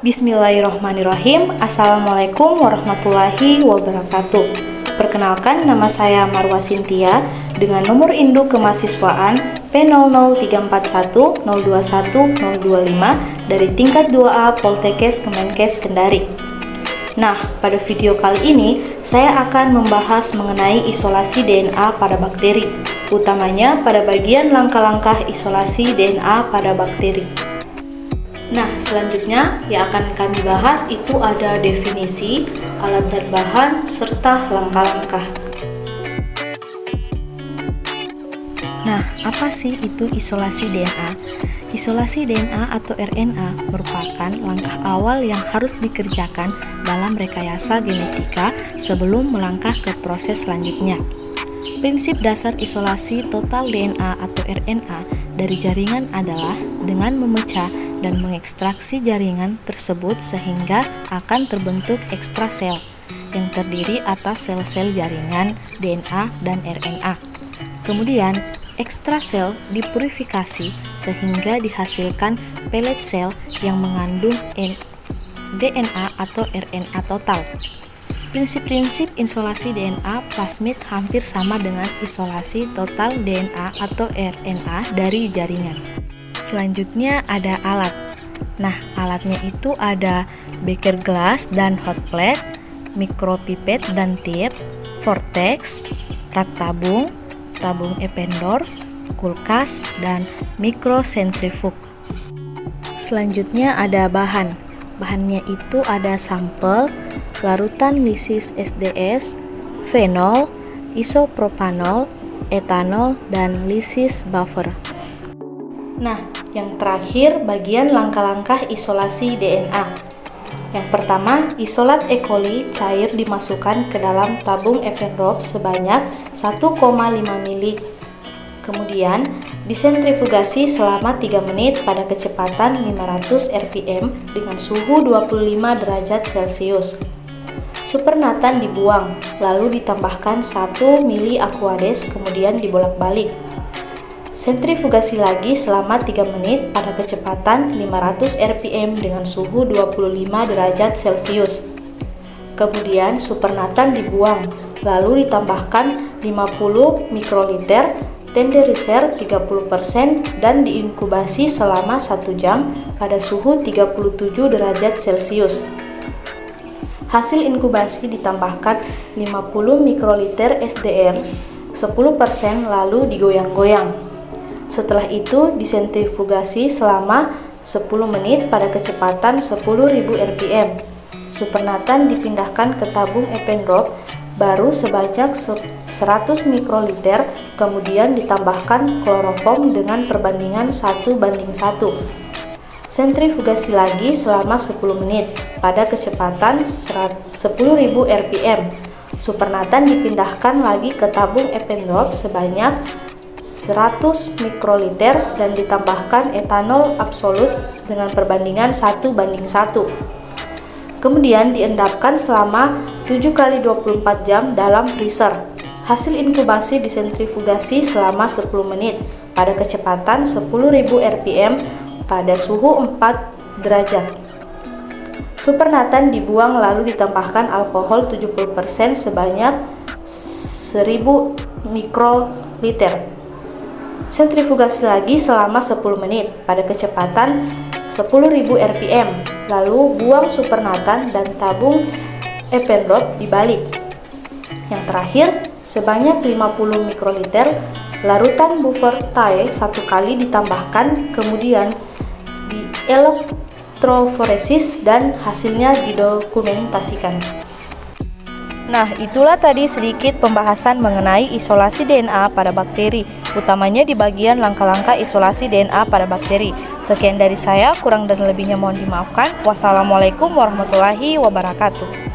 Bismillahirrahmanirrahim. Assalamualaikum warahmatullahi wabarakatuh. Perkenalkan, nama saya Marwa Sintia dengan nomor induk kemahasiswaan P003410210025 dari tingkat 2A Poltekkes Kemenkes Kendari. Nah, pada video kali ini saya akan membahas mengenai isolasi DNA pada bakteri, utamanya pada bagian langkah-langkah isolasi DNA pada bakteri. Nah, selanjutnya yang akan kami bahas itu ada definisi, alat dan bahan, serta langkah-langkah. Nah, apa sih itu isolasi DNA? Isolasi DNA atau RNA merupakan langkah awal yang harus dikerjakan dalam rekayasa genetika sebelum melangkah ke proses selanjutnya. Prinsip dasar isolasi total DNA atau RNA dari jaringan adalah dengan memecah dan mengekstraksi jaringan tersebut sehingga akan terbentuk ekstrasel yang terdiri atas sel-sel jaringan DNA dan RNA. Kemudian, ekstrasel dipurifikasi sehingga dihasilkan pelet sel yang mengandung DNA atau RNA total. Prinsip-prinsip isolasi DNA plasmid hampir sama dengan isolasi total DNA atau RNA dari jaringan. Selanjutnya ada alat. Nah, alatnya itu ada beker gelas dan hot plate, mikropipet dan tip, vortex, rak tabung, tabung Eppendorf, kulkas, dan mikrosentrifug. Selanjutnya ada bahan. Bahannya itu ada sampel, larutan lisis SDS, fenol, isopropanol, etanol, dan lisis buffer. Nah, yang terakhir bagian langkah-langkah isolasi DNA. Yang pertama, isolat E. coli cair dimasukkan ke dalam tabung Eppendorf sebanyak 1,5 ml. Kemudian, disentrifugasi selama 3 menit pada kecepatan 500 rpm dengan suhu 25 derajat Celcius. Supernatan dibuang, lalu ditambahkan 1 ml Aquades kemudian dibolak-balik. Sentrifugasi lagi selama 3 menit pada kecepatan 500 rpm dengan suhu 25 derajat Celcius. Kemudian supernatan dibuang, lalu ditambahkan 50 mikroliter tenderizer 30% dan diinkubasi selama 1 jam pada suhu 37 derajat Celcius. Hasil inkubasi ditambahkan 50 mikroliter SDR 10% lalu digoyang-goyang. Setelah itu disentrifugasi selama 10 menit pada kecepatan 10.000 rpm. Supernatan dipindahkan ke tabung Eppendorf baru sebanyak 100 mikroliter, kemudian ditambahkan kloroform dengan perbandingan 1:1. Sentrifugasi lagi selama 10 menit pada kecepatan 10.000 rpm. Supernatan dipindahkan lagi ke tabung Eppendorf sebanyak 100 mikroliter dan ditambahkan etanol absolut dengan perbandingan 1:1. Kemudian diendapkan selama 7 kali 24 jam dalam freezer. Hasil inkubasi disentrifugasi selama 10 menit pada kecepatan 10.000 rpm pada suhu 4 derajat. Supernatan dibuang lalu ditambahkan alkohol 70% sebanyak 1000 mikroliter. Sentrifugasi lagi selama 10 menit pada kecepatan 10.000 rpm, lalu buang supernatan dan tabung Eppendorf dibalik. Yang terakhir, sebanyak 50 mikroliter larutan buffer Thai 1 kali ditambahkan, kemudian dielektroforesis dan hasilnya didokumentasikan. Nah, itulah tadi sedikit pembahasan mengenai isolasi DNA pada bakteri, utamanya di bagian langkah-langkah isolasi DNA pada bakteri. Sekian dari saya, kurang dan lebihnya mohon dimaafkan. Wassalamualaikum warahmatullahi wabarakatuh.